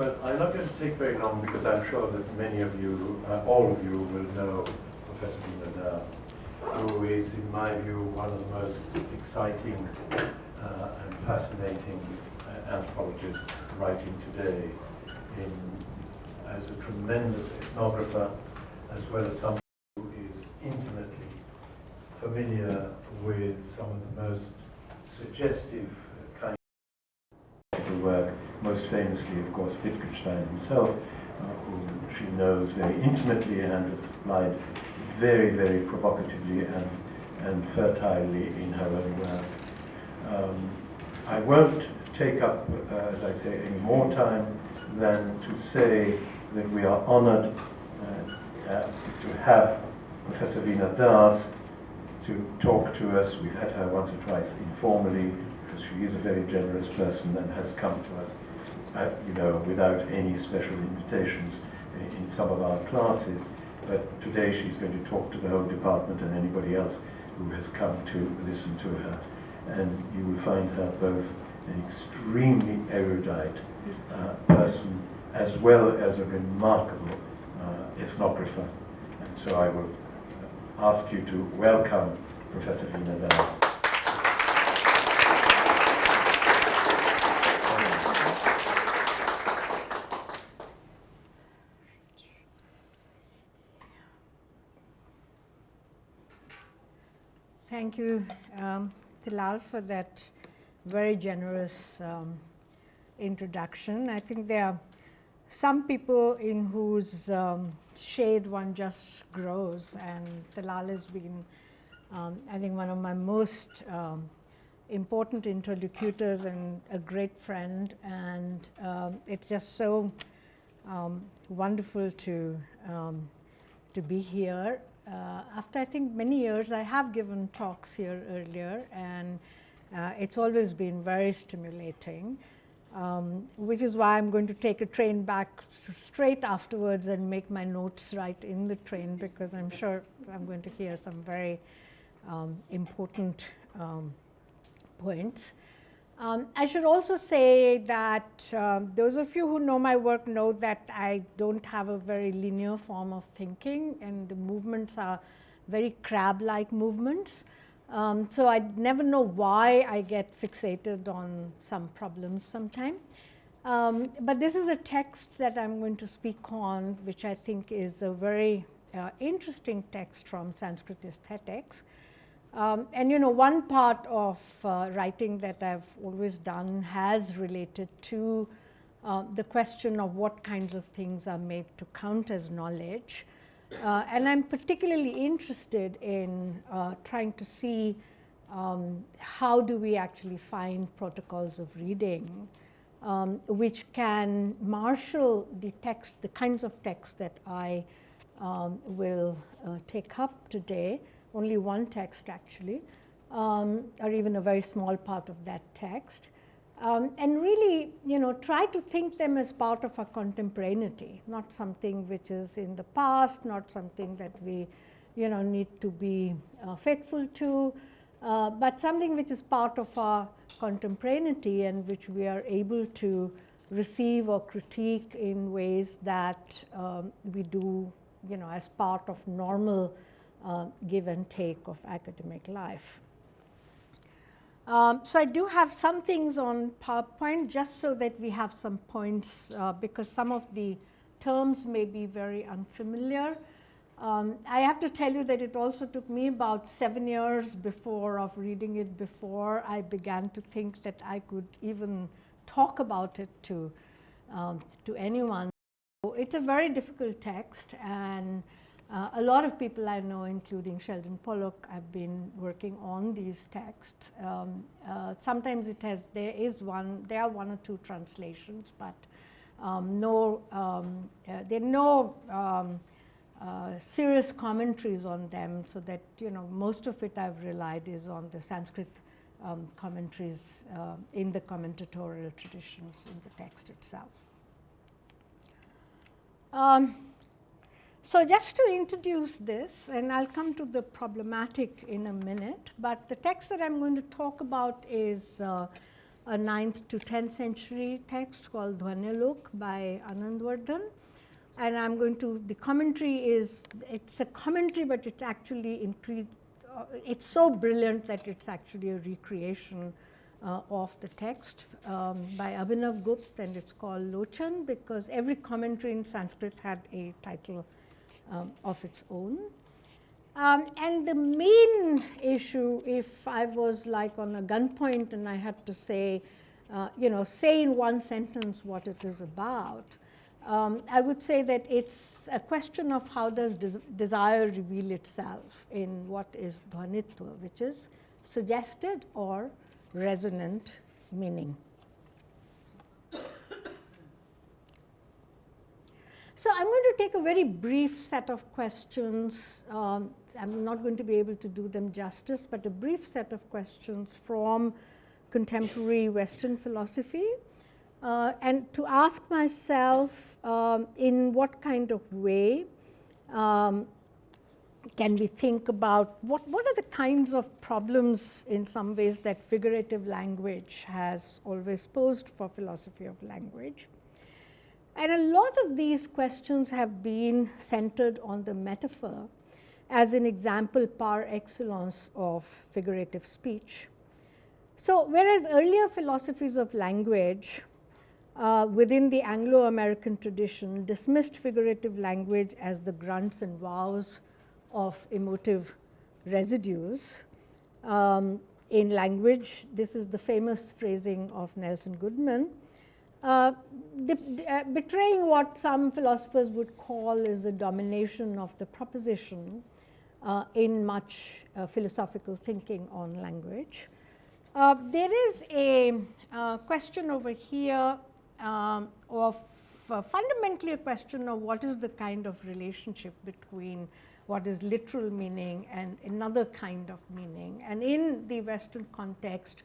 Well, I'm not going to take very long because I'm sure that many of you, all of you, will know Professor Veena, who is, in my view, one of the most exciting and fascinating anthropologists writing today, as a tremendous ethnographer, as well as someone who is intimately familiar with some of the most suggestive kind of work, most famously, of course, Wittgenstein himself, whom she knows very intimately and has applied very, very provocatively and fertilely in her own work. I won't take up, as I say, any more time than to say that we are honored to have Professor Veena to talk to us. We've had her once or twice informally, because she is a very generous person and has come to us, without any special invitations in some of our classes. But today she's going to talk to the whole department and anybody else who has come to listen to her. And you will find her both an extremely erudite person as well as a remarkable ethnographer. And so I will ask you to welcome Professor Veena. Thank you, Tilal, for that very generous introduction. I think there are some people in whose shade one just grows, and Tilal has been, I think, one of my most important interlocutors and a great friend, and it's just so wonderful to be here. After, I think, many years, I have given talks here earlier, and it's always been very stimulating, which is why I'm going to take a train back straight afterwards and make my notes right in the train, because I'm sure I'm going to hear some very important points. I should also say that those of you who know my work know that I don't have a very linear form of thinking, and the movements are very crab-like movements. So I never know why I get fixated on some problems sometime. But this is a text that I'm going to speak on, which I think is a very interesting text from Sanskrit aesthetics. And one part of writing that I've always done has related to the question of what kinds of things are made to count as knowledge. And I'm particularly interested in trying to see how do we actually find protocols of reading which can marshal the text, the kinds of text that I will take up today. Only one text, actually, or even a very small part of that text. And really, try to think them as part of our contemporaneity, not something which is in the past, not something that we, need to be faithful to, but something which is part of our contemporaneity and which we are able to receive or critique in ways that we do, as part of normal give and take of academic life. So I do have some things on PowerPoint just so that we have some points because some of the terms may be very unfamiliar. I have to tell you that it also took me about 7 years of reading it before I began to think that I could even talk about it to anyone. So it's a very difficult text, and a lot of people I know, including Sheldon Pollock, have been working on these texts. Sometimes there are one or two translations, but there are no serious commentaries on them, so that most of it I've relied is on the Sanskrit commentaries in the commentatorial traditions in the text itself. So just to introduce this, and I'll come to the problematic in a minute, but the text that I'm going to talk about is a 9th to 10th century text called Dhwani by Anandvardhan. And I'm going to, the commentary is, it's a commentary, but it's actually it's so brilliant that it's actually a recreation of the text by Abhinav Gupta, and it's called Lochan, because every commentary in Sanskrit had a title of its own. And the main issue, if I was like on a gunpoint and I had to say, say in one sentence what it is about, I would say that it's a question of how does desire reveal itself in what is dhwanitva, which is suggested or resonant meaning. So I'm going to take a very brief set of questions. I'm not going to be able to do them justice, but a brief set of questions from contemporary Western philosophy. And to ask myself in what kind of way can we think about what are the kinds of problems in some ways that figurative language has always posed for philosophy of language. And a lot of these questions have been centered on the metaphor as an example par excellence of figurative speech. So whereas earlier philosophies of language within the Anglo-American tradition dismissed figurative language as the grunts and wows of emotive residues. In language, this is the famous phrasing of Nelson Goodman, betraying what some philosophers would call is the domination of the proposition in much philosophical thinking on language. There is a question over here of fundamentally a question of what is the kind of relationship between what is literal meaning and another kind of meaning. And in the Western context,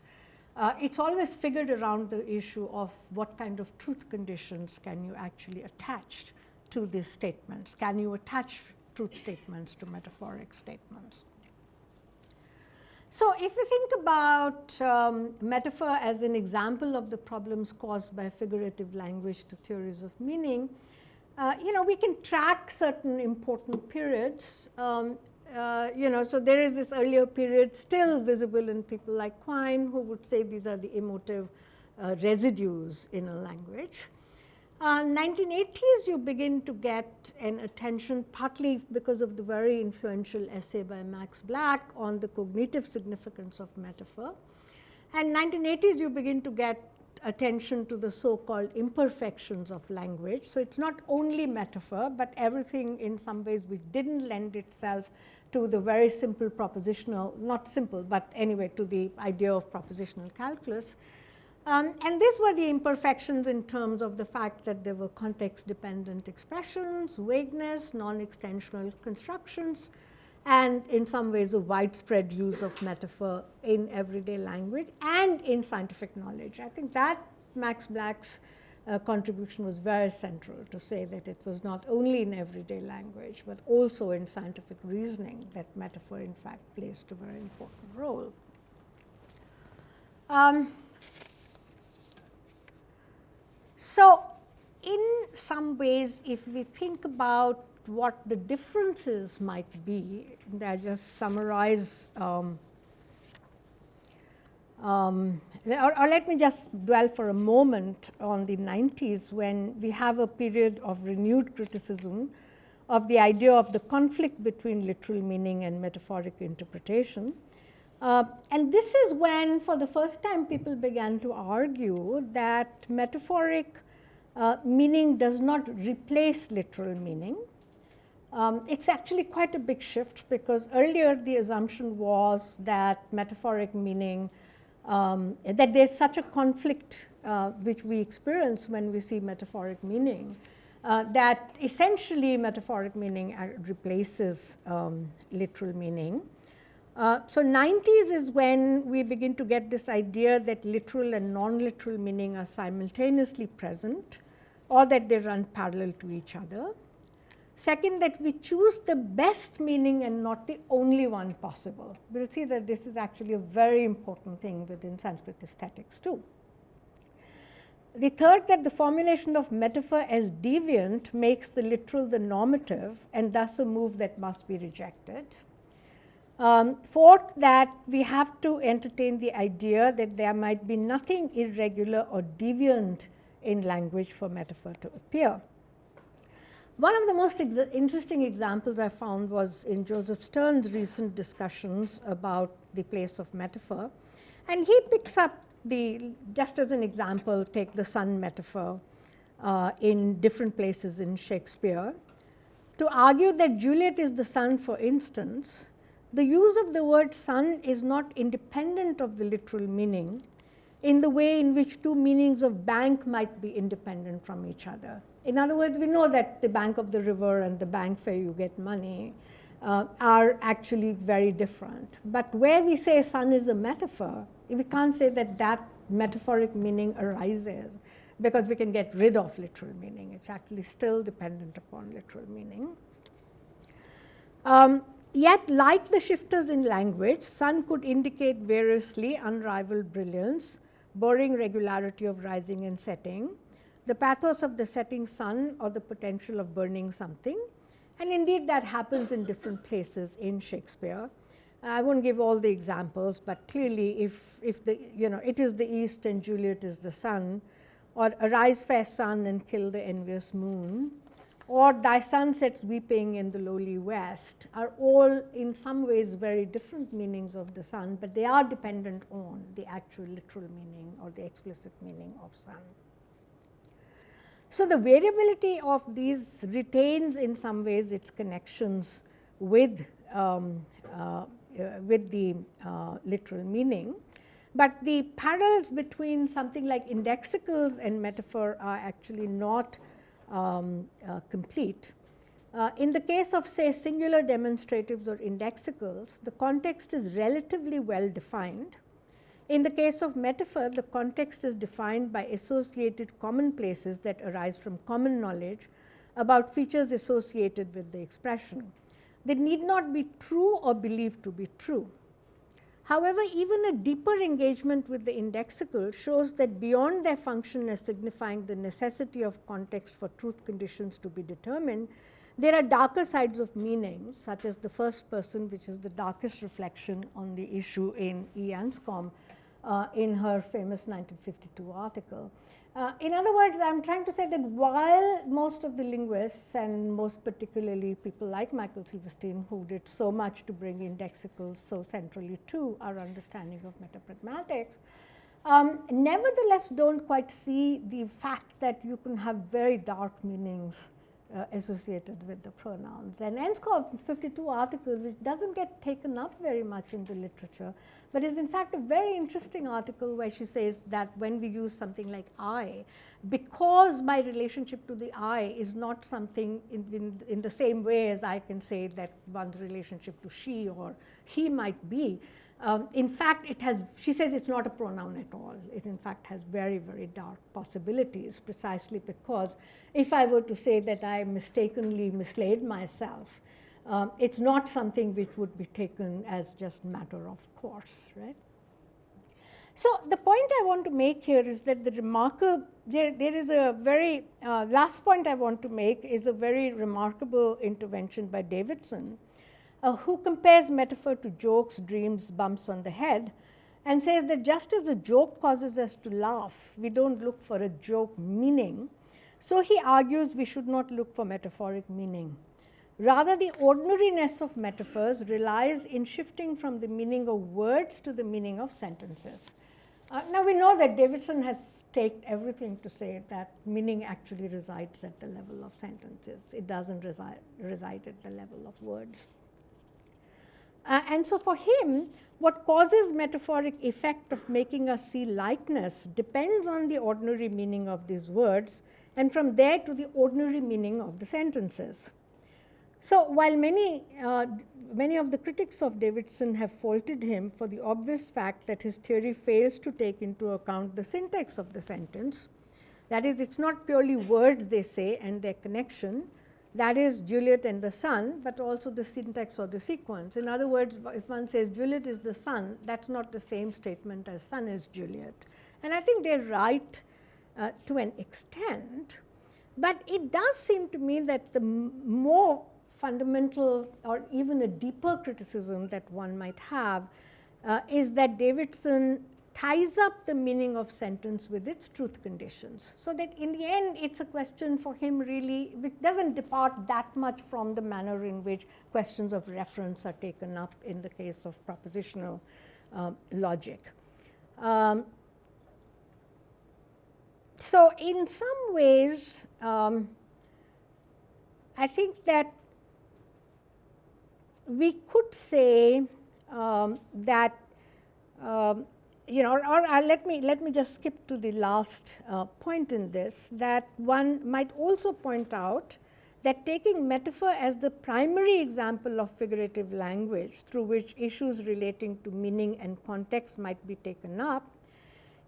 it's always figured around the issue of what kind of truth conditions can you actually attach to these statements. Can you attach truth statements to metaphoric statements? So if we think about metaphor as an example of the problems caused by figurative language to theories of meaning, we can track certain important periods. So there is this earlier period still visible in people like Quine, who would say these are the emotive residues in a language. 1980s, you begin to get an attention, partly because of the very influential essay by Max Black on the cognitive significance of metaphor. And 1980s, you begin to get attention to the so-called imperfections of language. So it's not only metaphor, but everything in some ways which didn't lend itself to the very simple propositional, not simple, but anyway, to the idea of propositional calculus. And these were the imperfections in terms of the fact that there were context-dependent expressions, vagueness, non-extensional constructions, and in some ways a widespread use of metaphor in everyday language and in scientific knowledge. I think that Max Black's contribution was very central to say that it was not only in everyday language, but also in scientific reasoning that metaphor in fact plays a very important role. So in some ways, if we think about what the differences might be, I just summarize, or let me just dwell for a moment on the 90s, when we have a period of renewed criticism of the idea of the conflict between literal meaning and metaphoric interpretation. And this is when, for the first time, people began to argue that metaphoric meaning does not replace literal meaning. It's actually quite a big shift, because earlier the assumption was that metaphoric meaning, that there's such a conflict which we experience when we see metaphoric meaning, that essentially metaphoric meaning replaces literal meaning. So 90s is when we begin to get this idea that literal and non-literal meaning are simultaneously present, or that they run parallel to each other. Second, that we choose the best meaning and not the only one possible. We'll see that this is actually a very important thing within Sanskrit aesthetics too. The third, that the formulation of metaphor as deviant makes the literal the normative and thus a move that must be rejected. Fourth, that we have to entertain the idea that there might be nothing irregular or deviant in language for metaphor to appear. One of the most interesting examples I found was in Joseph Stern's recent discussions about the place of metaphor. And he picks up just as an example, take the sun metaphor in different places in Shakespeare. To argue that Juliet is the sun, for instance, the use of the word sun is not independent of the literal meaning in the way in which two meanings of bank might be independent from each other. In other words, we know that the bank of the river and the bank where you get money are actually very different. But where we say sun is a metaphor, we can't say that that metaphoric meaning arises because we can get rid of literal meaning. It's actually still dependent upon literal meaning. Yet, like the shifters in language, sun could indicate variously unrivaled brilliance, boring regularity of rising and setting, the pathos of the setting sun or the potential of burning something. And indeed, that happens in different places in Shakespeare. I won't give all the examples, but clearly if the, it is the east and Juliet is the sun, or arise fair sun and kill the envious moon, or thy sun sets weeping in the lowly west, are all in some ways very different meanings of the sun, but they are dependent on the actual literal meaning or the explicit meaning of sun. So the variability of these retains in some ways its connections with the literal meaning, but the parallels between something like indexicals and metaphor are actually not complete. In the case of, say, singular demonstratives or indexicals, the context is relatively well defined. In the case of metaphor, the context is defined by associated commonplaces that arise from common knowledge about features associated with the expression. They need not be true or believed to be true. However, even a deeper engagement with the indexical shows that beyond their function as signifying the necessity of context for truth conditions to be determined, there are darker sides of meaning, such as the first person, which is the darkest reflection on the issue in E. Anscombe in her famous 1952 article. In other words, I'm trying to say that while most of the linguists, and most particularly people like Michael Silverstein, who did so much to bring indexicals so centrally to our understanding of metapragmatics, nevertheless don't quite see the fact that you can have very dark meanings associated with the pronouns. And Anscombe's 52 article, which doesn't get taken up very much in the literature, but is in fact a very interesting article where she says that when we use something like I, because my relationship to the I is not something in the same way as I can say that one's relationship to she or he might be, in fact, she says it's not a pronoun at all. It in fact has very, very dark possibilities, precisely because if I were to say that I mistakenly mislaid myself, it's not something which would be taken as just matter of course, right? So the point I want to make here is that there is a very, last point I want to make is a very remarkable intervention by Davidson, who compares metaphor to jokes, dreams, bumps on the head, and says that just as a joke causes us to laugh, we don't look for a joke meaning, so he argues we should not look for metaphoric meaning. Rather, the ordinariness of metaphors relies in shifting from the meaning of words to the meaning of sentences. Now, we know that Davidson has staked everything to say that meaning actually resides at the level of sentences. It doesn't reside at the level of words. And so for him, what causes metaphoric effect of making us see likeness depends on the ordinary meaning of these words, and from there to the ordinary meaning of the sentences. So while many of the critics of Davidson have faulted him for the obvious fact that his theory fails to take into account the syntax of the sentence, that is, it's not purely words they say and their connection, that is Juliet and the sun, but also the syntax or the sequence. In other words, if one says Juliet is the sun, that's not the same statement as sun is Juliet. And I think they're right to an extent. But it does seem to me that the more fundamental or even a deeper criticism that one might have is that Davidson ties up the meaning of sentence with its truth conditions. So that in the end, it's a question for him really which doesn't depart that much from the manner in which questions of reference are taken up in the case of propositional logic. So in some ways, I think that we could say that let me just skip to the last point in this, that one might also point out that taking metaphor as the primary example of figurative language through which issues relating to meaning and context might be taken up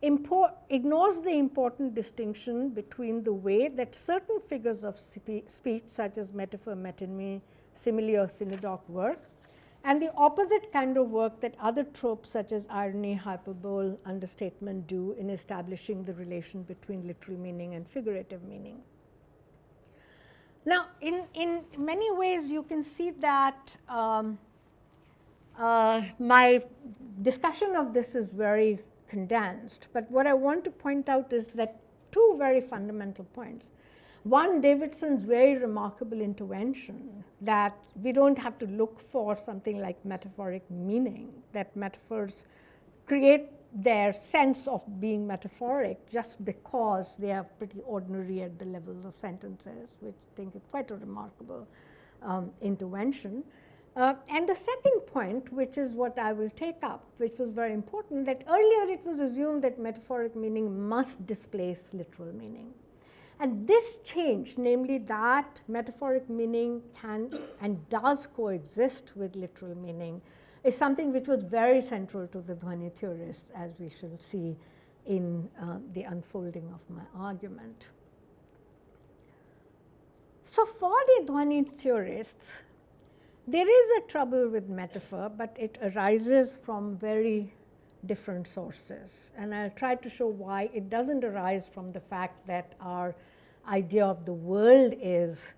ignores the important distinction between the way that certain figures of speech such as metaphor, metonymy, simile or synecdoche work, and the opposite kind of work that other tropes such as irony, hyperbole, understatement do in establishing the relation between literal meaning and figurative meaning. Now, in many ways, you can see that my discussion of this is very condensed, but what I want to point out is that two very fundamental points. One, Davidson's very remarkable intervention that we don't have to look for something like metaphoric meaning, that metaphors create their sense of being metaphoric just because they are pretty ordinary at the levels of sentences, which I think is quite a remarkable intervention. And the second point, which is what I will take up, which was very important, that earlier it was assumed that metaphoric meaning must displace literal meaning. And this change, namely that metaphoric meaning can and does coexist with literal meaning, is something which was very central to the Dhwani theorists, as we shall see in the unfolding of my argument. So for the Dhwani theorists, there is a trouble with metaphor, but it arises from very different sources. And I'll try to show why it doesn't arise from the fact that our idea of the world is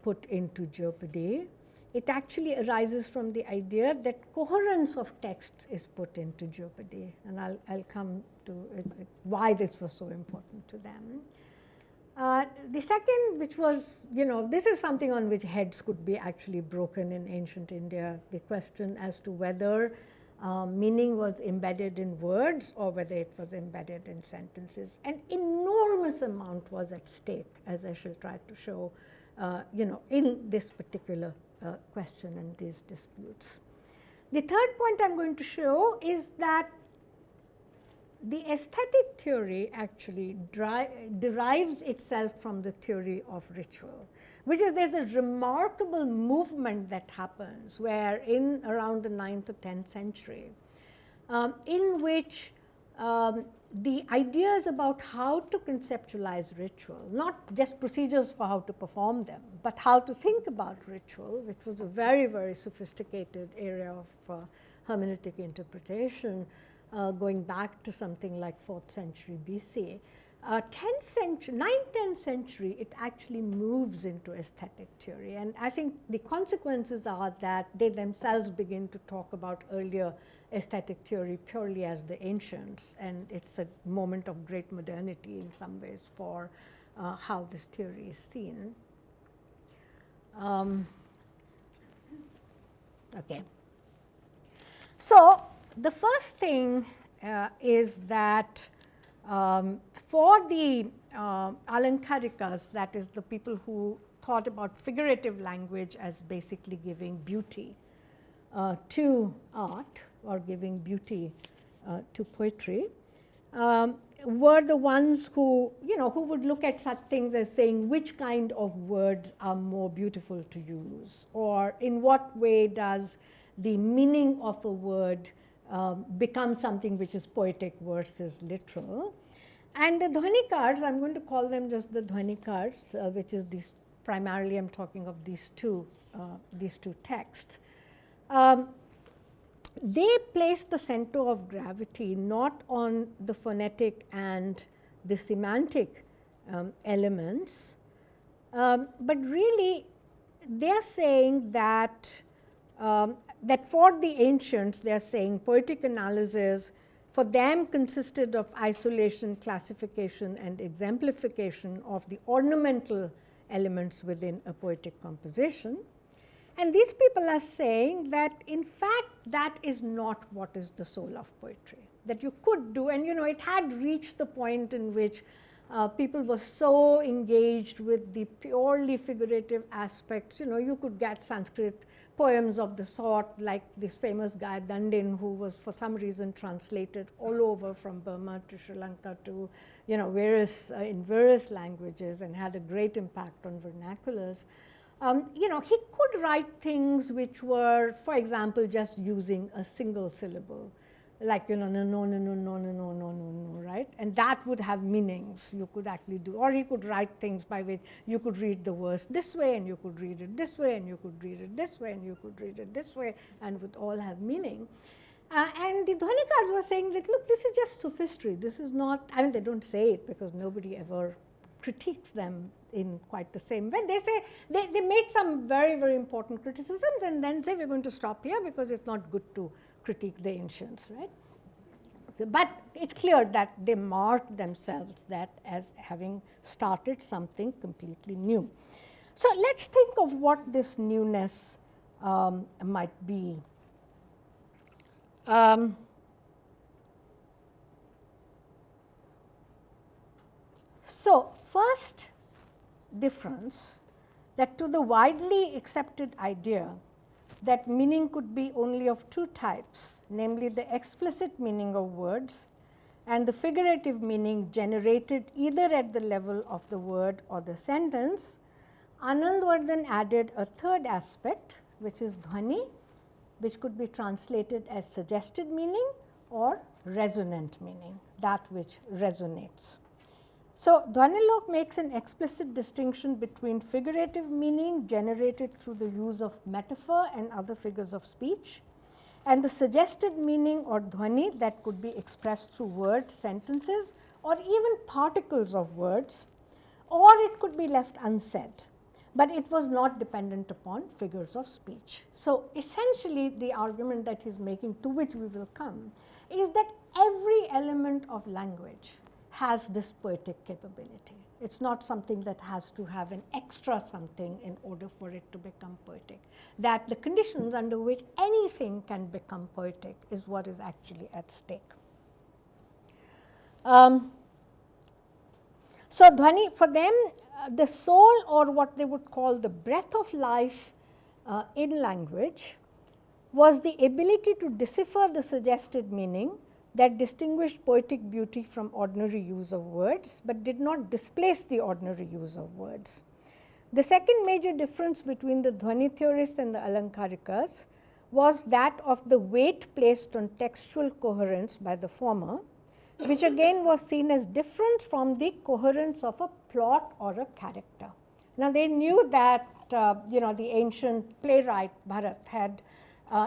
put into jeopardy. It actually arises from the idea that coherence of text is put into jeopardy. And I'll come to why this was so important to them. The second, which was, this is something on which heads could be actually broken in ancient India, the question as to whether meaning was embedded in words or whether it was embedded in sentences. An enormous amount was at stake, as I shall try to show, in this particular question and these disputes. The third point I'm going to show is that the aesthetic theory actually derives itself from the theory of ritual, which is there's a remarkable movement that happens where in around the 9th or 10th century, in which the ideas about how to conceptualize ritual, not just procedures for how to perform them, but how to think about ritual, which was a very, very sophisticated area of hermeneutic interpretation, going back to something like 4th century BC. 10th century, 9th, 10th century, it actually moves into aesthetic theory. And I think the consequences are that they themselves begin to talk about earlier aesthetic theory purely as the ancients. And it's a moment of great modernity in some ways for how this theory is seen. Okay. So the first thing is that for the Alankarikas, that is the people who thought about figurative language as basically giving beauty to art or giving beauty to poetry, were the ones who, who would look at such things as saying which kind of words are more beautiful to use, or in what way does the meaning of a word become something which is poetic versus literal. And the Dhwanikars, I'm going to call them just the Dhwanikars, which is these, primarily I'm talking of these two texts. They place the center of gravity not on the phonetic and the semantic elements. But really, they are saying that that for the ancients, they are saying poetic analysis for them consisted of isolation, classification, and exemplification of the ornamental elements within a poetic composition. And these people are saying that in fact that is not what is the soul of poetry, that you could do, and it had reached the point in which people were so engaged with the purely figurative aspects. You could get Sanskrit poems of the sort, like this famous guy Dandin, who was for some reason translated all over from Burma to Sri Lanka to in various languages, and had a great impact on vernaculars. He could write things which were, for example, just using a single syllable, like no, right? And that would have meanings you could actually do. Or he could write things by which you could read the verse this way, and you could read it this way, and you could read it this way, and you could read it this way, and would all have meaning. And the Dhwanikars were saying that, look, this is just sophistry. This is not, I mean, they don't say it because nobody ever critiques them in quite the same way. They say, they made some very, very important criticisms and then say, we're going to stop here because it's not good to critique the ancients, right? So, but it's clear that they marked themselves that as having started something completely new. So let's think of what this newness might be. So first difference, that to the widely accepted idea that meaning could be only of two types, namely the explicit meaning of words and the figurative meaning generated either at the level of the word or the sentence, Anandvardhan added a third aspect, which is dhwani, which could be translated as suggested meaning or resonant meaning, that which resonates. So Dhwanilok makes an explicit distinction between figurative meaning generated through the use of metaphor and other figures of speech, and the suggested meaning or dhwani that could be expressed through words, sentences, or even particles of words, or it could be left unsaid, but it was not dependent upon figures of speech. So essentially the argument that he's making, to which we will come, is that every element of language has this poetic capability. It's not something that has to have an extra something in order for it to become poetic. That the conditions under which anything can become poetic is what is actually at stake. So dhwani, for them, the soul, or what they would call the breath of life in language, was the ability to decipher the suggested meaning that distinguished poetic beauty from ordinary use of words, but did not displace the ordinary use of words. The second major difference between the Dhwani theorists and the Alankarikas was that of the weight placed on textual coherence by the former, which again was seen as different from the coherence of a plot or a character. Now they knew that the ancient playwright Bharat had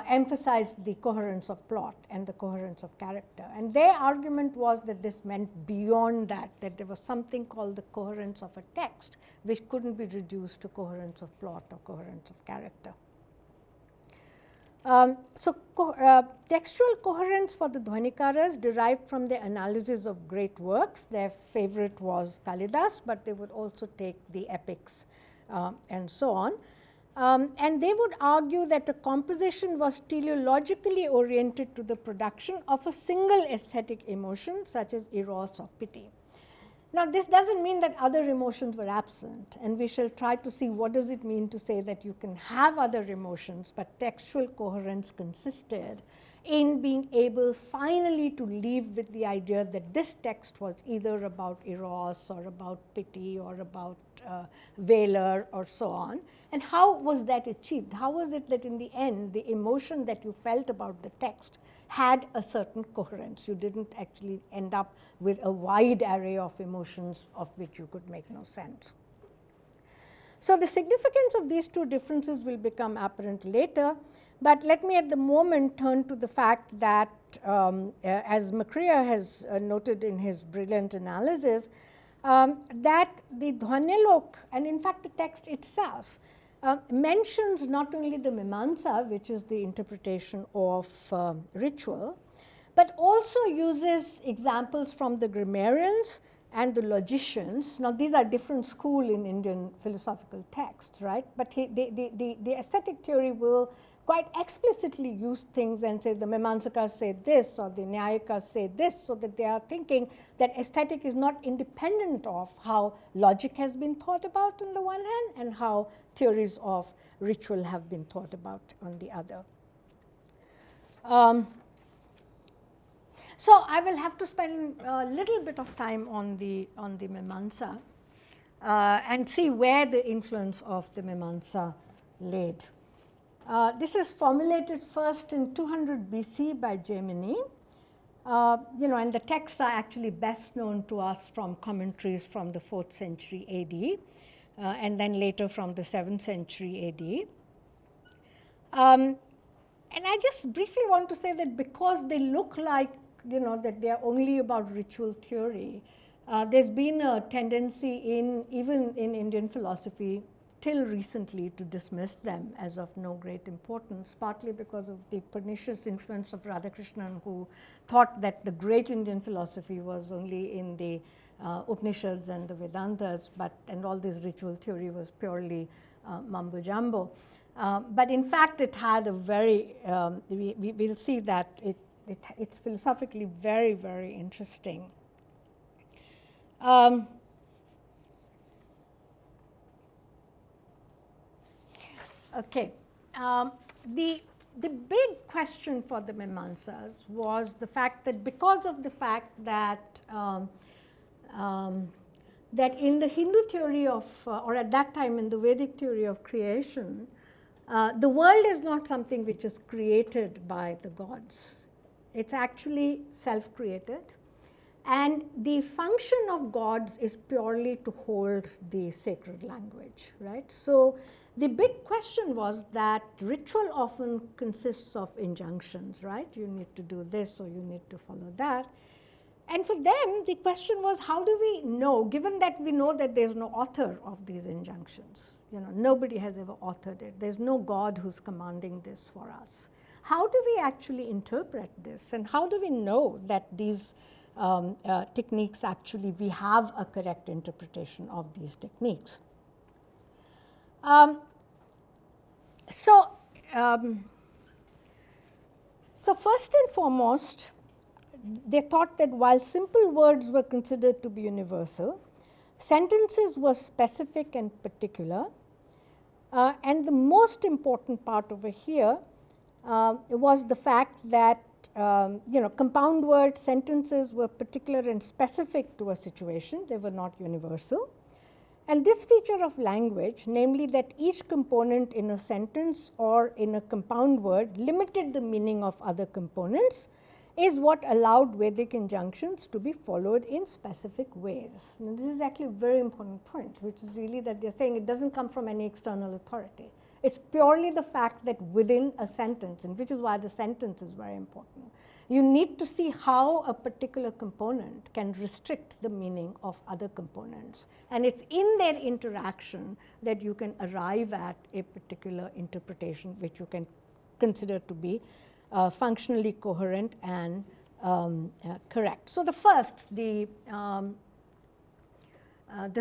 emphasized the coherence of plot and the coherence of character. And their argument was that this meant beyond that, that there was something called the coherence of a text, which couldn't be reduced to coherence of plot or coherence of character. Textual coherence for the Dhwanikaras derived from their analysis of great works. Their favorite was Kalidas, but they would also take the epics and so on. And they would argue that a composition was teleologically oriented to the production of a single aesthetic emotion, such as eros or pity. Now, this doesn't mean that other emotions were absent, and we shall try to see what does it mean to say that you can have other emotions, but textual coherence consisted in being able finally to leave with the idea that this text was either about eros or about pity or about valor or so on. And how was that achieved? How was it that in the end, the emotion that you felt about the text had a certain coherence? You didn't actually end up with a wide array of emotions of which you could make no sense. So the significance of these two differences will become apparent later, but let me at the moment turn to the fact that as Macria has noted in his brilliant analysis, that the Dhwanilok, and in fact the text itself, mentions not only the Mimamsa, which is the interpretation of ritual, but also uses examples from the grammarians and the logicians. Now, these are different school in Indian philosophical texts, right? But the aesthetic theory will quite explicitly use things and say the Mimamsakas say this or the Nyayikas say this, so that they are thinking that aesthetic is not independent of how logic has been thought about on the one hand and how theories of ritual have been thought about on the other. So I will have to spend a little bit of time on the Mimamsa and see where the influence of the Mimamsa laid. This is formulated first in 200 BC by Gemini. And the texts are actually best known to us from commentaries from the 4th century AD, and then later from the 7th century AD. And I just briefly want to say that because they look like, that they are only about ritual theory, there's been a tendency even in Indian philosophy till recently to dismiss them as of no great importance, partly because of the pernicious influence of Radhakrishnan, who thought that the great Indian philosophy was only in the Upanishads and the Vedantas, and all this ritual theory was purely mumbo jumbo. But in fact, it had a very, we'll see that it's philosophically very, very interesting. Okay, the big question for the Mimamsas was the fact that because of the fact that that in the Hindu theory of, or at that time in the Vedic theory of creation, the world is not something which is created by the gods. It's actually self-created. And the function of gods is purely to hold the sacred language, right? So the big question was that ritual often consists of injunctions, right? You need to do this or you need to follow that. And for them, the question was, how do we know, given that we know that there's no author of these injunctions, nobody has ever authored it, there's no God who's commanding this for us. How do we actually interpret this? And how do we know that these techniques actually, we have a correct interpretation of these techniques? So first and foremost, they thought that while simple words were considered to be universal, sentences were specific and particular. And the most important part over here was the fact that compound word sentences were particular and specific to a situation. They were not universal. And this feature of language, namely that each component in a sentence or in a compound word limited the meaning of other components, is what allowed Vedic injunctions to be followed in specific ways. Now, this is actually a very important point, which is really that they're saying it doesn't come from any external authority. It's purely the fact that within a sentence, and which is why the sentence is very important, you need to see how a particular component can restrict the meaning of other components. And it's in their interaction that you can arrive at a particular interpretation which you can consider to be functionally coherent and correct. So the first, the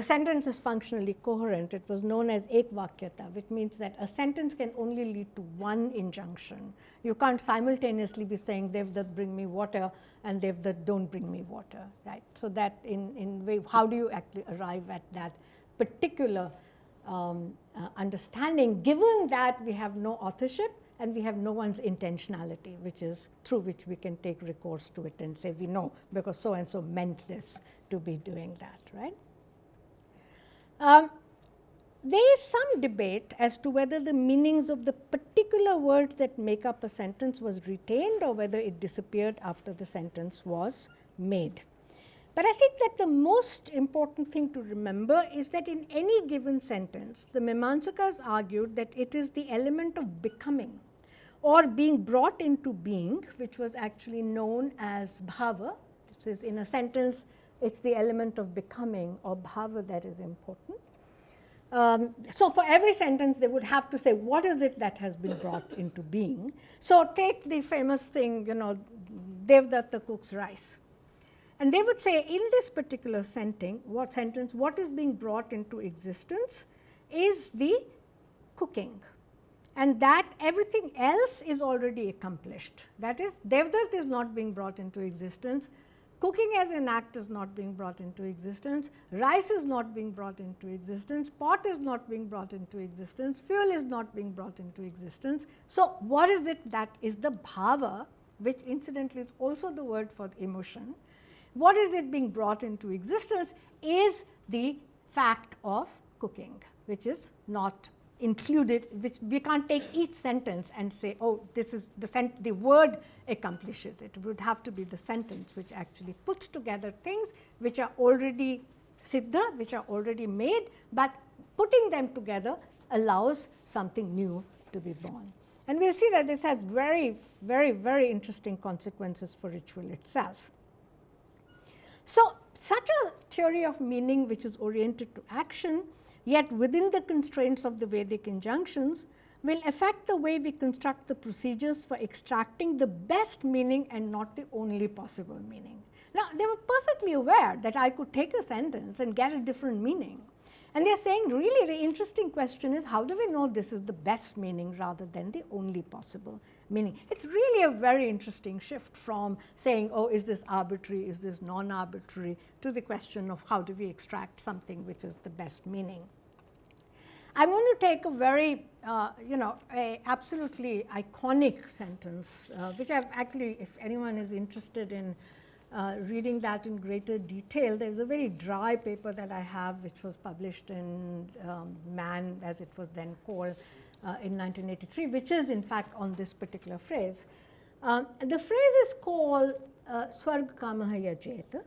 sentence is functionally coherent. It was known as ekvakyata, which means that a sentence can only lead to one injunction. You can't simultaneously be saying, Devdutt, bring me water, and Devdutt, don't bring me water, right? So that in way, how do you actually arrive at that particular understanding, given that we have no authorship and we have no one's intentionality, which is through which we can take recourse to it and say, we know because so-and-so meant this to be doing that, right? There is some debate as to whether the meanings of the particular words that make up a sentence was retained or whether it disappeared after the sentence was made. But I think that the most important thing to remember is that in any given sentence, the Mimamsakas argued that it is the element of becoming or being brought into being, which was actually known as bhava. This is in a sentence, it's the element of becoming or bhava that is important. So for every sentence, they would have to say, what is it that has been brought into being? So take the famous thing, Devdatta cooks rice. And they would say, in this particular sentence, what is being brought into existence is the cooking. And that everything else is already accomplished. That is, Devdatta is not being brought into existence. Cooking as an act is not being brought into existence. Rice is not being brought into existence. Pot is not being brought into existence. Fuel is not being brought into existence. So what is it that is the bhava, which incidentally is also the word for the emotion? What is it being brought into existence is the fact of cooking, which is not included, which we can't take each sentence and say, oh, this is the word accomplishes it. It would have to be the sentence which actually puts together things which are already siddha, which are already made, but putting them together allows something new to be born. And we'll see that this has very, very, very interesting consequences for ritual itself. So such a theory of meaning which is oriented to action, yet within the constraints of the Vedic injunctions, will affect the way we construct the procedures for extracting the best meaning and not the only possible meaning. Now, they were perfectly aware that I could take a sentence and get a different meaning. And they're saying, really, the interesting question is, how do we know this is the best meaning rather than the only possible meaning? It's really a very interesting shift from saying, oh, is this arbitrary, is this non-arbitrary, to the question of how do we extract something which is the best meaning. I'm going to take a very, a absolutely iconic sentence, which I've actually, if anyone is interested in reading that in greater detail, there's a very dry paper that I have, which was published in Man, as it was then called, in 1983, which is in fact on this particular phrase. The phrase is called Swarg Kamaha Yajeta,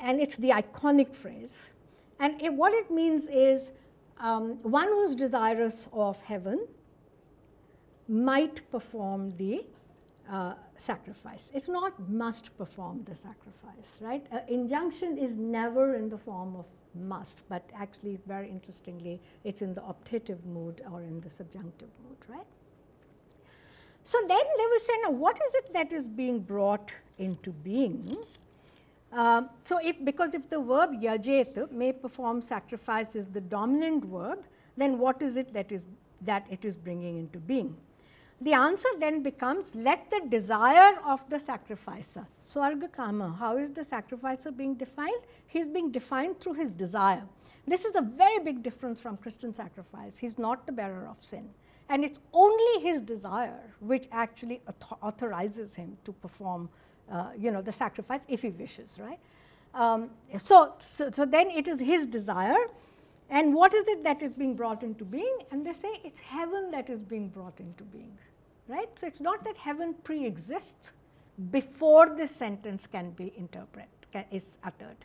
and it's the iconic phrase. And what it means is, one who is desirous of heaven might perform the sacrifice. It's not must perform the sacrifice, right? Injunction is never in the form of must, but actually, very interestingly, it's in the optative mood or in the subjunctive mood, right? So then they will say, now, what is it that is being brought into being? Because if the verb yajet, may perform sacrifice, is the dominant verb, then what is it that it is bringing into being? The answer then becomes, let the desire of the sacrificer, swarga kama, how is the sacrificer being defined? He's being defined through his desire. This is a very big difference from Christian sacrifice. He's not the bearer of sin. And it's only his desire which actually authorizes him to perform the sacrifice if he wishes, right? So then it is his desire. And what is it that is being brought into being? And they say it's heaven that is being brought into being, right? So it's not that heaven pre-exists before this sentence can be is uttered.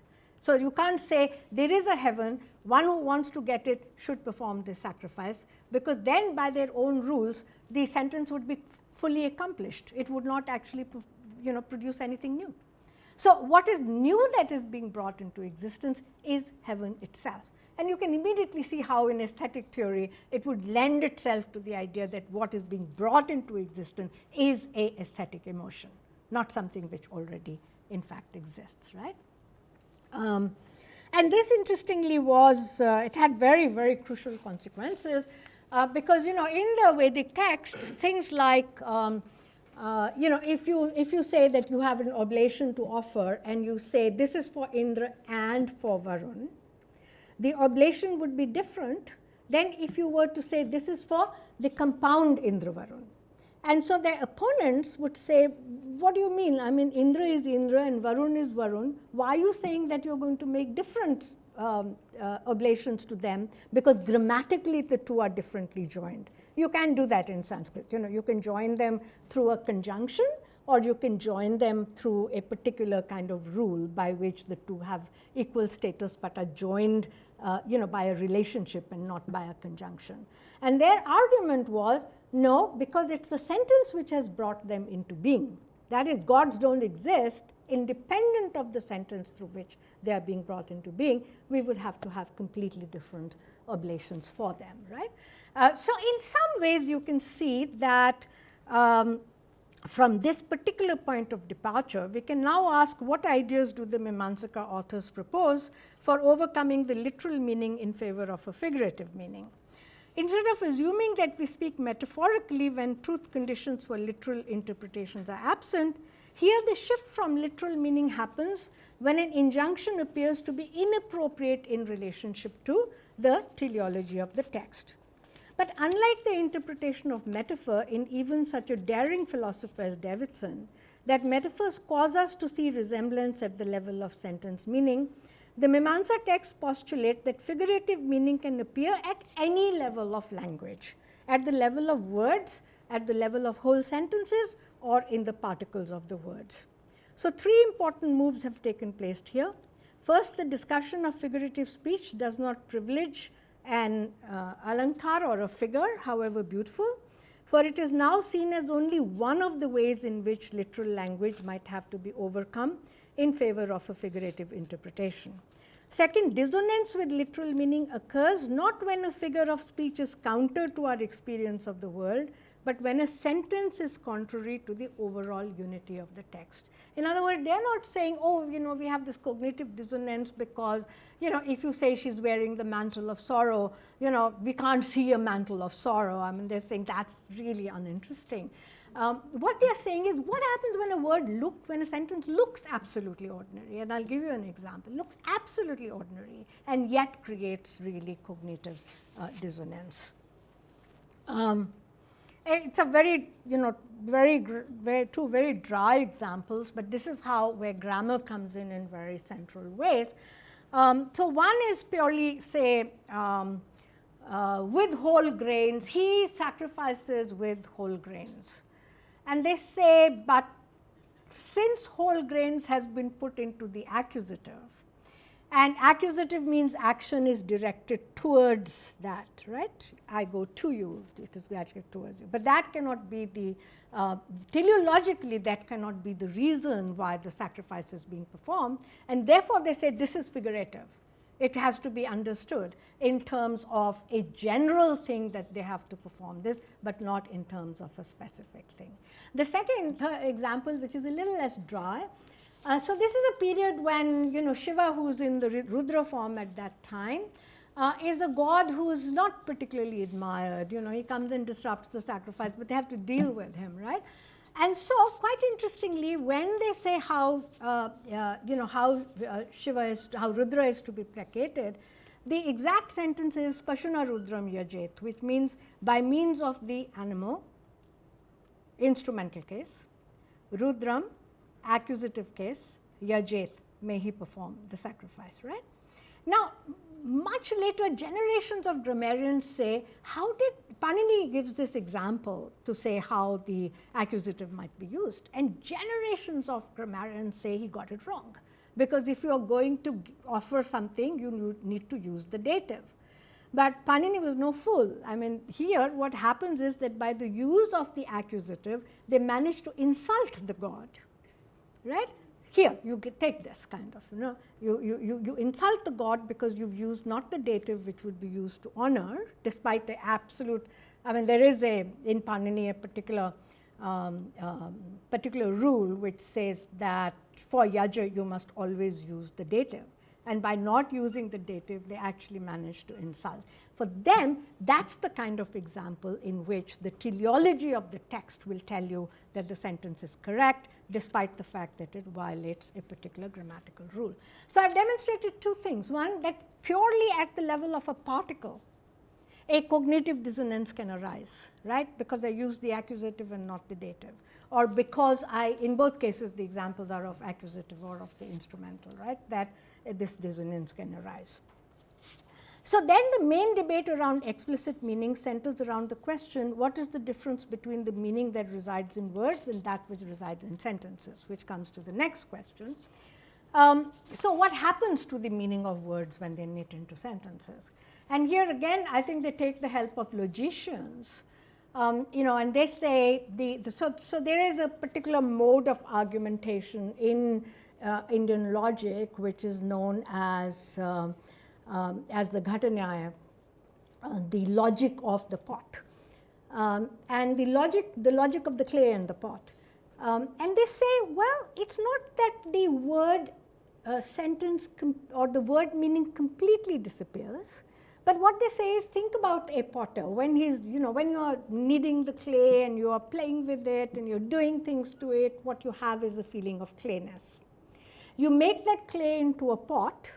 So you can't say there is a heaven, one who wants to get it should perform this sacrifice, because then by their own rules, the sentence would be fully accomplished. It would not actually produce anything new. So what is new that is being brought into existence is heaven itself. And you can immediately see how in aesthetic theory it would lend itself to the idea that what is being brought into existence is a aesthetic emotion, not something which already in fact exists, right? And this interestingly was, it had very, very crucial consequences because, in the Vedic texts, things like, if you say that you have an oblation to offer and you say this is for Indra and for Varun, the oblation would be different than if you were to say this is for the compound Indra Varun. And so their opponents would say, what do you mean? I mean, Indra is Indra and Varun is Varun. Why are you saying that you're going to make different oblations to them? Because grammatically the two are differently joined. You can do that in Sanskrit. You can join them through a conjunction, or you can join them through a particular kind of rule by which the two have equal status but are joined by a relationship and not by a conjunction. And their argument was, no, because it's the sentence which has brought them into being. That is, gods don't exist independent of the sentence through which they are being brought into being. We would have to have completely different oblations for them, right? So in some ways you can see that from this particular point of departure, we can now ask what ideas do the Mimamsaka authors propose for overcoming the literal meaning in favor of a figurative meaning. Instead of assuming that we speak metaphorically when truth conditions for literal interpretations are absent, here the shift from literal meaning happens when an injunction appears to be inappropriate in relationship to the teleology of the text. But unlike the interpretation of metaphor in even such a daring philosopher as Davidson, that metaphors cause us to see resemblance at the level of sentence meaning, the Mimamsa texts postulate that figurative meaning can appear at any level of language, at the level of words, at the level of whole sentences, or in the particles of the words. So three important moves have taken place here. First, the discussion of figurative speech does not privilege an alankar or a figure, however beautiful, for it is now seen as only one of the ways in which literal language might have to be overcome in favor of a figurative interpretation. Second, dissonance with literal meaning occurs not when a figure of speech is counter to our experience of the world, but when a sentence is contrary to the overall unity of the text. In other words, they are not saying, oh, we have this cognitive dissonance because, if you say she's wearing the mantle of sorrow, we can't see a mantle of sorrow. I mean, they're saying that's really uninteresting. What they are saying is, what happens when a sentence looks absolutely ordinary? And I'll give you an example. Looks absolutely ordinary and yet creates really cognitive dissonance. It's a very, two very dry examples, but this is where grammar comes in very central ways. So one is purely, say, with whole grains, he sacrifices with whole grains. And they say, but since whole grains has been put into the accusative, and accusative means action is directed towards that, right? I go to you, it is directed towards you. But that cannot be teleologically, that cannot be the reason why the sacrifice is being performed. And therefore, they say this is figurative. It has to be understood in terms of a general thing that they have to perform this, but not in terms of a specific thing. The second example, which is a little less dry, so this is a period when Shiva, who's in the Rudra form at that time, is a god who is not particularly admired. He comes and disrupts the sacrifice, but they have to deal with him, right? And so, quite interestingly, when they say how Rudra is to be placated, the exact sentence is Pashuna Rudram Yajet, which means by means of the animal, instrumental case, Rudram, accusative case, Yajet, may he perform the sacrifice, right? Now, much later, generations of grammarians say, Panini gives this example to say how the accusative might be used, and generations of grammarians say he got it wrong, because if you are going to offer something, you need to use the dative. But Panini was no fool. I mean, here what happens is that by the use of the accusative, they manage to insult the god, right? Here, you take this kind of, you insult the god because you've used not the dative which would be used to honor, despite the absolute, there is in Panini a particular rule which says that for yaja you must always use the dative. And by not using the dative, they actually manage to insult. For them, that's the kind of example in which the teleology of the text will tell you that the sentence is correct, despite the fact that it violates a particular grammatical rule. So I've demonstrated two things. One, that purely at the level of a particle, a cognitive dissonance can arise, right? Because I use the accusative and not the dative. Or because in both cases, the examples are of accusative or of the instrumental, right? That this dissonance can arise. So then the main debate around explicit meaning centers around the question, what is the difference between the meaning that resides in words and that which resides in sentences, which comes to the next question. So what happens to the meaning of words when they knit into sentences? And here again, I think they take the help of logicians, and they say, so there is a particular mode of argumentation in Indian logic, which is known as the Ghatanyaya, the logic of the pot, and the logic of the clay and the pot. And they say, well, it's not that the word sentence or the word meaning completely disappears, but what they say is, think about a potter when he's, when you are kneading the clay and you are playing with it and you're doing things to it, what you have is a feeling of clayness. You make that clay into a pot.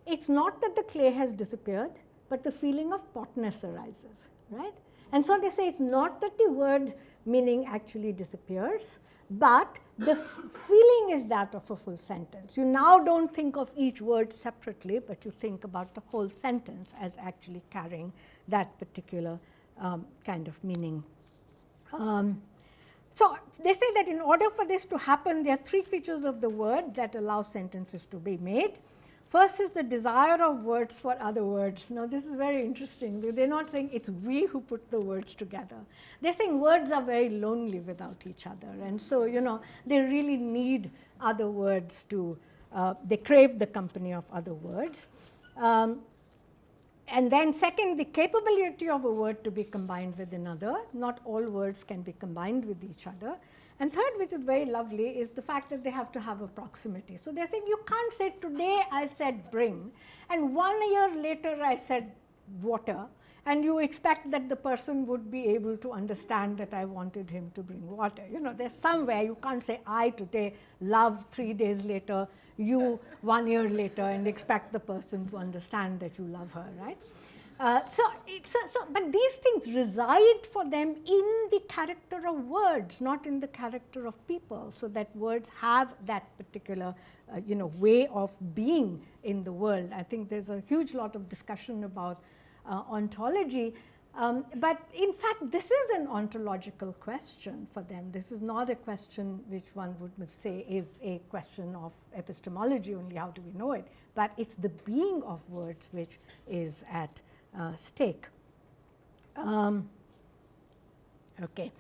It's not that the clay has disappeared, but the feeling of potness arises, right? And so they say it's not that the word meaning actually disappears, but the feeling is that of a full sentence. You now don't think of each word separately, but you think about the whole sentence as actually carrying that particular kind of meaning. So they say that in order for this to happen, there are three features of the word that allow sentences to be made. First is the desire of words for other words. Now, this is very interesting. They're not saying it's we who put the words together. They're saying words are very lonely without each other. And so, they really need other words to, they crave the company of other words. And then second, the capability of a word to be combined with another. Not all words can be combined with each other. And third, which is very lovely, is the fact that they have to have a proximity. So they're saying you can't say, today I said bring, and 1 year later I said water, and you expect that the person would be able to understand that I wanted him to bring water. There's somewhere you can't say, I today love 3 days later, you 1 year later, and expect the person to understand that you love her, right? But these things reside for them in the character of words, not in the character of people, so that words have that particular, way of being in the world. I think there's a huge lot of discussion about ontology, but in fact, this is an ontological question for them. This is not a question which one would say is a question of epistemology only, how do we know it, but it's the being of words which is at stake. Okay.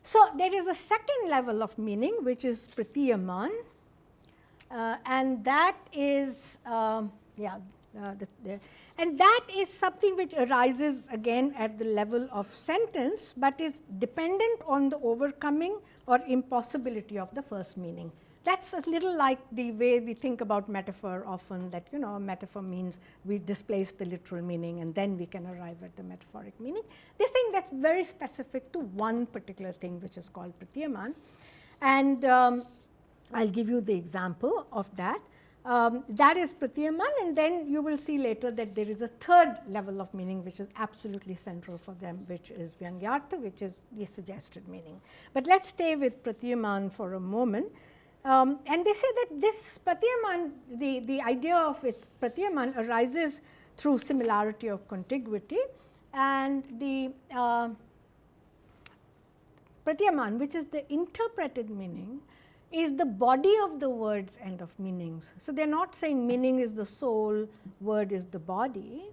So there is a second level of meaning, which is pratyaman, and that is and that is something which arises again at the level of sentence, but is dependent on the overcoming or impossibility of the first meaning. That's a little like the way we think about metaphor often, that a metaphor means we displace the literal meaning and then we can arrive at the metaphoric meaning. They're saying that's very specific to one particular thing which is called pratyaman. And I'll give you the example of that. That is pratyaman, and then you will see later that there is a third level of meaning which is absolutely central for them, which is vyangyartha, which is the suggested meaning. But let's stay with pratyaman for a moment. And they say that this pratyaman, the idea of it, pratyaman, arises through similarity of contiguity, and the pratyaman, which is the interpreted meaning, is the body of the word's end of meanings. So they're not saying meaning is the soul, word is the body,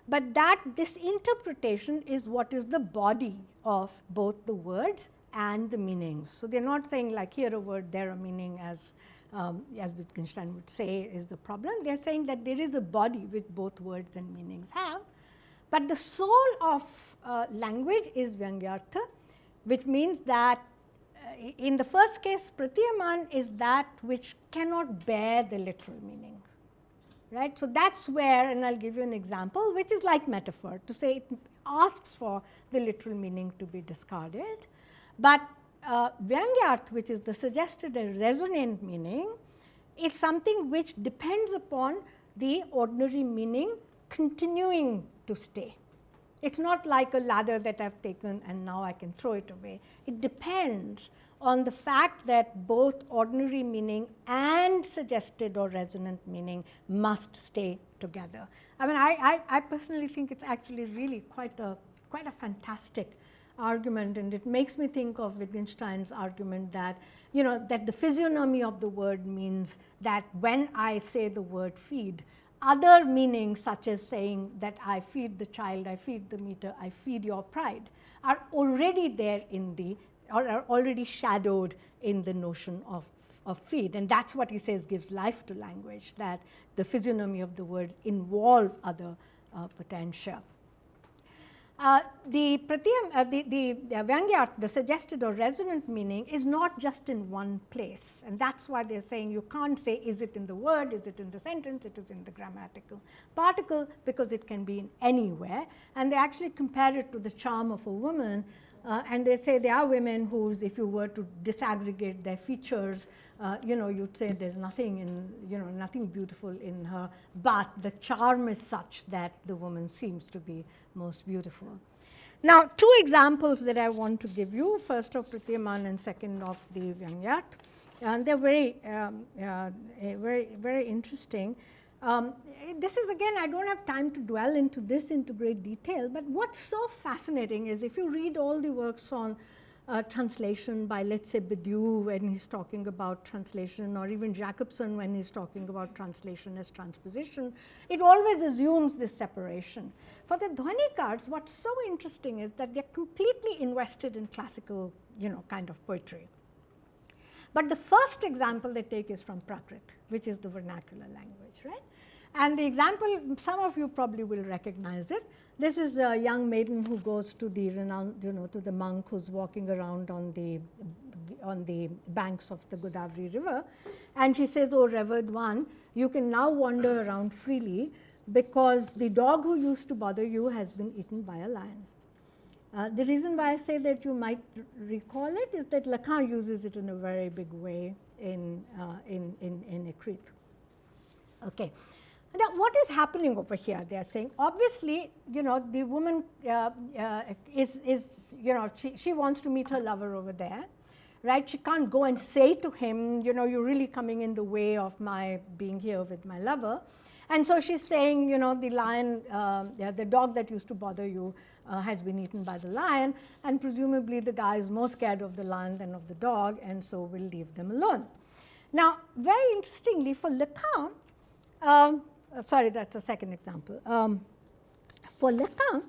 but that this interpretation is what is the body of both the words and the meanings. So they're not saying like here a word, there a meaning, as Wittgenstein would say is the problem. They're saying that there is a body which both words and meanings have, but the soul of language is vyangyartha, which means that in the first case, pratyaman is that which cannot bear the literal meaning, right? So that's where, and I'll give you an example, which is like metaphor, to say it asks for the literal meaning to be discarded. But vyangyartha, which is the suggested and resonant meaning, is something which depends upon the ordinary meaning continuing to stay. It's not like a ladder that I've taken and now I can throw it away. It depends on the fact that both ordinary meaning and suggested or resonant meaning must stay together. I mean, I personally think it's actually really quite a fantastic argument, and it makes me think of Wittgenstein's argument that, you know, that the physiognomy of the word means that when I say the word feed, other meanings such as saying that I feed the child, I feed the meter, I feed your pride, are already there in the, or are already shadowed in the notion of feed. And that's what he says gives life to language, that the physiognomy of the words involve other potential. The Vyangyart, the suggested or resonant meaning, is not just in one place, and that's why they're saying you can't say is it in the word, is it in the sentence, it is in the grammatical particle, because it can be in anywhere. And they actually compare it to the charm of a woman, and they say there are women whose, if you were to disaggregate their features, you know, you'd say there's nothing in, you know, nothing beautiful in her, but the charm is such that the woman seems to be most beautiful. Now, two examples that I want to give you, first of Pratyaman and second of the Vyangyat, and they're very interesting. This is, again, I don't have time to dwell into this into great detail, but what's so fascinating is if you read all the works on translation by, let's say, Badiou when he's talking about translation, or even Jacobson when he's talking about translation as transposition, it always assumes this separation. For the Dhwanikars, what's so interesting is that they're completely invested in classical, you know, kind of poetry. But the first example they take is from Prakrit, which is the vernacular language, right? And the example, some of you probably will recognize it. This is a young maiden who goes to the renowned, you know, to the monk who's walking around on the banks of the Godavari river, and she says, "Oh, revered one, you can now wander around freely because the dog who used to bother you has been eaten by a lion." The reason why I say that you might recall it is that Lacan uses it in a very big way in Écrite. Okay. Now, what is happening over here? They are saying, obviously, you know, the woman is you know, she wants to meet her lover over there, right? She can't go and say to him, you know, you're really coming in the way of my being here with my lover. And so she's saying, you know, the lion, the dog that used to bother you has been eaten by the lion, and presumably the guy is more scared of the lion than of the dog, and so will leave them alone. Now, very interestingly, for Lacan, sorry, that's a second example. For Lacan,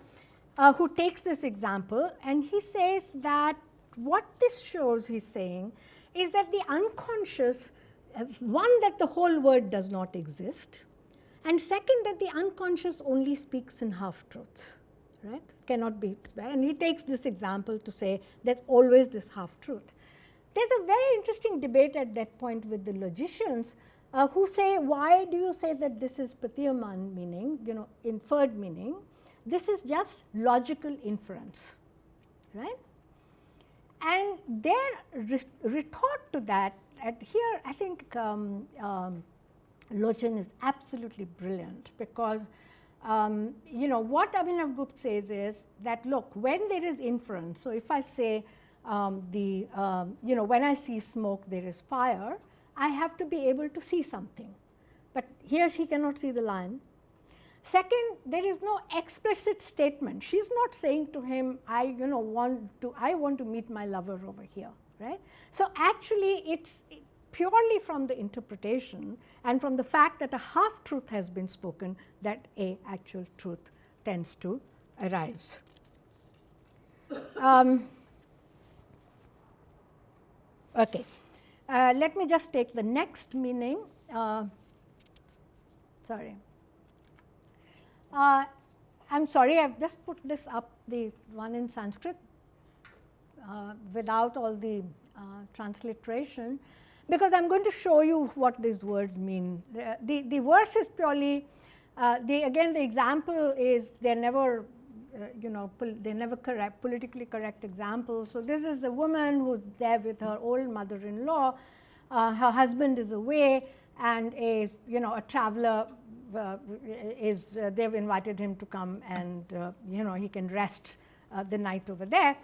who takes this example, and he says that what this shows, he's saying, is that the unconscious, one, that the whole word does not exist, and second, that the unconscious only speaks in half-truths, right? Cannot be, and he takes this example to say there's always this half-truth. There's a very interesting debate at that point with the logicians, who say, why do you say that this is Pratyaman meaning, you know, inferred meaning? This is just logical inference, right? And their retort to that, here I think Lochin is absolutely brilliant, because you know, what Abhinavgupta says is that, look, when there is inference, so if I say you know, when I see smoke there is fire, I have to be able to see something. But here she cannot see the lion. Second, there is no explicit statement. She's not saying to him, I want to meet my lover over here, right? So actually it's purely from the interpretation and from the fact that a half-truth has been spoken that a actual truth tends to arise. Okay. Let me just take the next meaning. Sorry. I'm sorry, I've just put this up, the one in Sanskrit, without all the transliteration, because I'm going to show you what these words mean. The verse is purely, again, the example is they're never, they're never correct, politically correct examples. So this is a woman who's there with her old mother-in-law. Her husband is away, and a traveler they've invited him to come, and he can rest the night over there.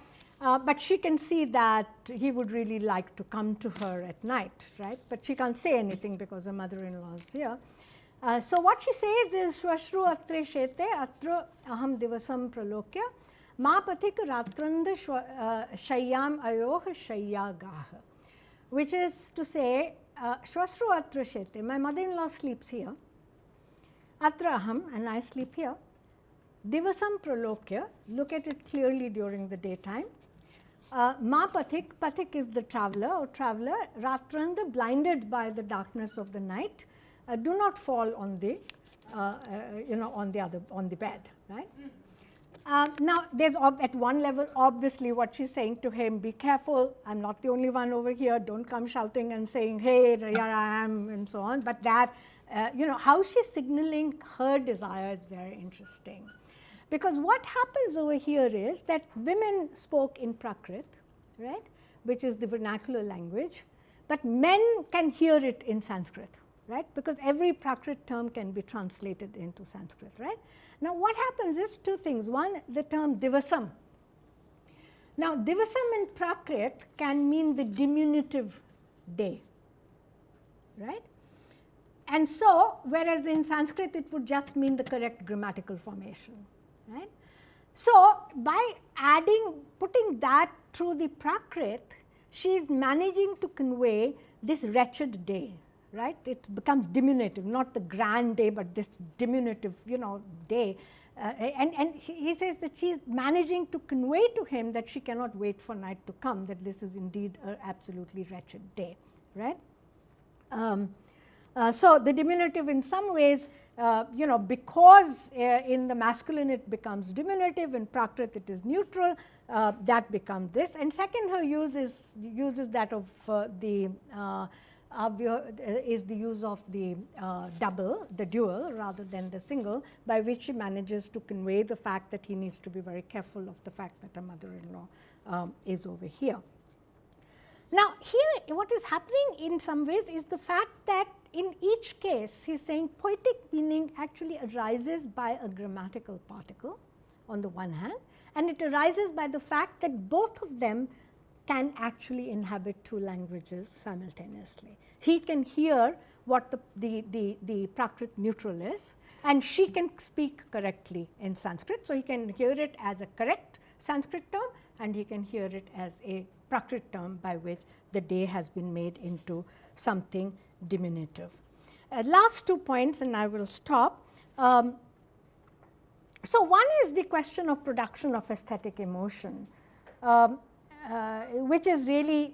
But she can see that he would really like to come to her at night, right? But she can't say anything because her mother-in-law is here. So what she says is, Shwashru atre shete atra aham divasam pralokya ma pathik ratranda shayyam ayoh shayyagah, which is to say, Shwashru atra shete, my mother-in-law sleeps here, atra aham, and I sleep here, divasam pralokya, look at it clearly during the daytime, ma pathik, pathik is the traveler or traveler, ratranda, blinded by the darkness of the night, do not fall on the, on the bed, right? Now, there's at one level, obviously, what she's saying to him, be careful, I'm not the only one over here, don't come shouting and saying, hey, here I am, and so on. But that, how she's signaling her desire is very interesting. Because what happens over here is that women spoke in Prakrit, right, which is the vernacular language, but men can hear it in Sanskrit, right, because every Prakrit term can be translated into Sanskrit, right. Now, what happens is two things. One, the term divasam. Now, divasam in Prakrit can mean the diminutive day, right. And so, whereas in Sanskrit it would just mean the correct grammatical formation, right. So, by putting that through the Prakrit, she is managing to convey this wretched day, right. It becomes diminutive, not the grand day, but this diminutive, day. And he says that she is managing to convey to him that she cannot wait for night to come, that this is indeed an absolutely wretched day, right. So, the diminutive in some ways, because in the masculine it becomes diminutive, in Prakrit it is neutral, that becomes this. And second, her uses that of the use of the double, the dual, rather than the single, by which she manages to convey the fact that he needs to be very careful of the fact that her mother-in-law is over here. Now, here what is happening in some ways is the fact that in each case, he's saying poetic meaning actually arises by a grammatical particle on the one hand, and it arises by the fact that both of them can actually inhabit two languages simultaneously. He can hear what the Prakrit neutral is, and she can speak correctly in Sanskrit. So, he can hear it as a correct Sanskrit term, and he can hear it as a Prakrit term by which the day has been made into something diminutive. Last 2 points and I will stop. So, one is the question of production of aesthetic emotion, which is really,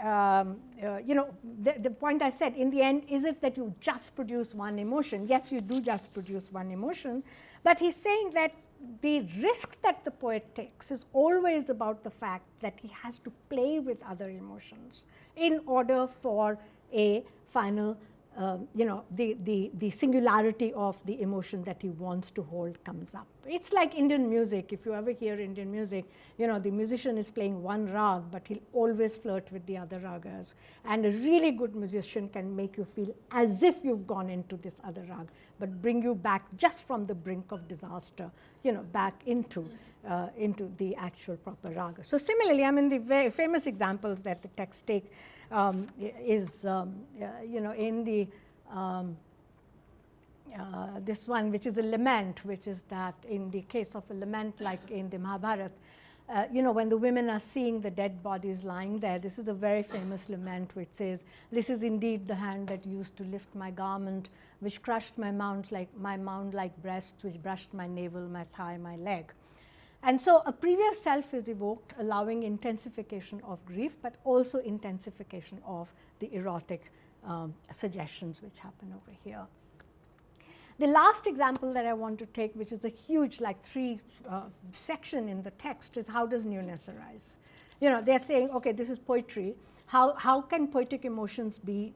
the point I said, in the end, is it that you just produce one emotion? Yes, you do just produce one emotion, but he's saying that the risk that the poet takes is always about the fact that he has to play with other emotions in order for a final, the singularity of the emotion that he wants to hold comes up. It's like Indian music. If you ever hear Indian music, the musician is playing one rag, but he'll always flirt with the other ragas. And a really good musician can make you feel as if you've gone into this other rag, but bring you back just from the brink of disaster, back into the actual proper raga. So similarly, I mean, the very famous examples that the texts take is, in the this one, which is a lament, which is that in the case of a lament like in the Mahabharata, when the women are seeing the dead bodies lying there, this is a very famous lament which says, this is indeed the hand that used to lift my garment, which crushed my mound like breasts, which brushed my navel, my thigh, my leg. And so a previous self is evoked, allowing intensification of grief, but also intensification of the erotic suggestions which happen over here. The last example that I want to take, which is a huge, like 3 section in the text, is how does newness arise? They're saying, okay, this is poetry. How can poetic emotions be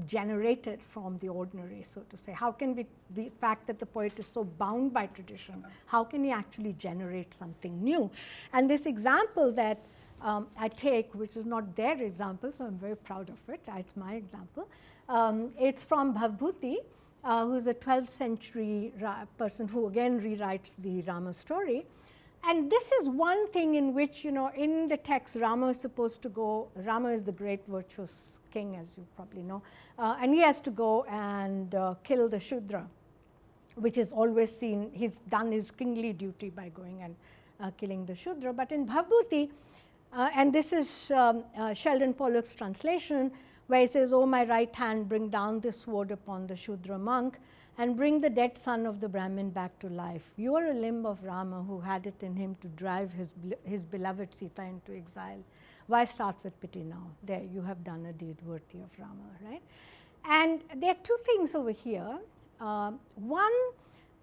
generated from the ordinary, so to say? How can the fact that the poet is so bound by tradition, how can he actually generate something new? And this example that I take, which is not their example, so I'm very proud of it, it's my example. It's from Bhavbhuti, who's a 12th century person who again rewrites the Rama story. And this is one thing in which, in the text, Rama is supposed to go, Rama is the great virtuous king, as you probably know, and he has to go and kill the Shudra, which is always seen, he's done his kingly duty by going and killing the Shudra. But in Bhavbhuti, and this is Sheldon Pollock's translation, where he says, "Oh, my right hand, bring down this sword upon the Shudra monk, and bring the dead son of the Brahmin back to life. You are a limb of Rama who had it in him to drive his beloved Sita into exile. Why start with pity now? There, you have done a deed worthy of Rama," right? And there are two things over here. One,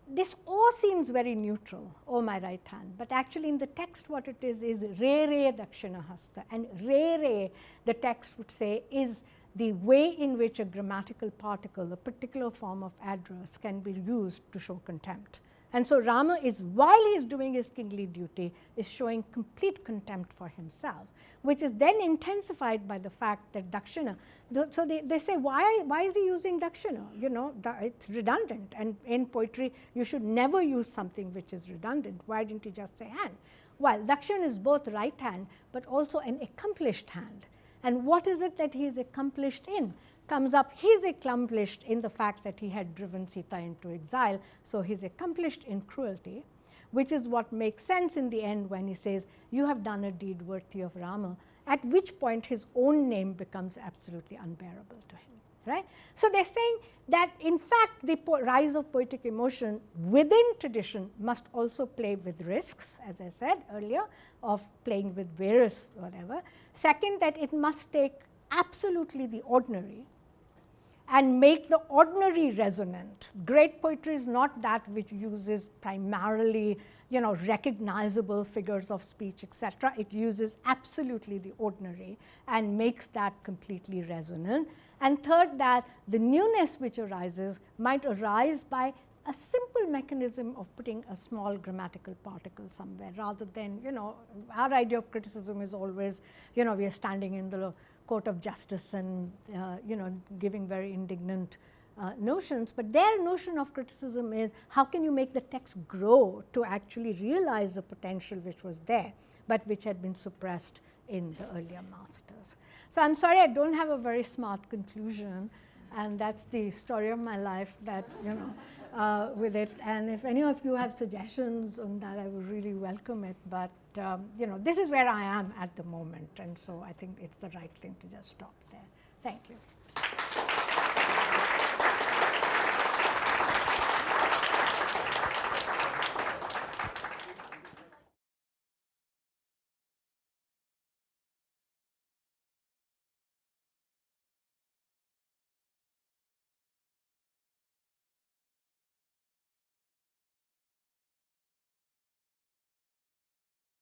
this O seems very neutral, "Oh, my right hand," but actually in the text what it is re re dakshina hasta, and re, the text would say, is the way in which a grammatical particle, a particular form of address, can be used to show contempt. And so Rama is, while he is doing his kingly duty, is showing complete contempt for himself, which is then intensified by the fact that dakshina. So they say, why is he using dakshina? It's redundant. And in poetry, you should never use something which is redundant. Why didn't you just say hand? Well, dakshina is both right hand, but also an accomplished hand. And what is it that he is accomplished in? Comes up, he's accomplished in the fact that he had driven Sita into exile, so he's accomplished in cruelty, which is what makes sense in the end when he says, "You have done a deed worthy of Rama," at which point his own name becomes absolutely unbearable to him, right? So they're saying that in fact the rise of poetic emotion within tradition must also play with risks, as I said earlier, of playing with various whatever. Second, that it must take absolutely the ordinary and make the ordinary resonant. Great poetry is not that which uses primarily, recognizable figures of speech, etc. It uses absolutely the ordinary and makes that completely resonant. And third, that the newness which arises might arise by a simple mechanism of putting a small grammatical particle somewhere, rather than, our idea of criticism is always, we are standing in the court of justice and, giving very indignant notions. But their notion of criticism is, how can you make the text grow to actually realize the potential which was there, but which had been suppressed in the earlier masters. So I'm sorry I don't have a very smart conclusion, and that's the story of my life that, with it. And if any of you have suggestions on that, I would really welcome it. But, this is where I am at the moment. And so I think it's the right thing to just stop there. Thank you.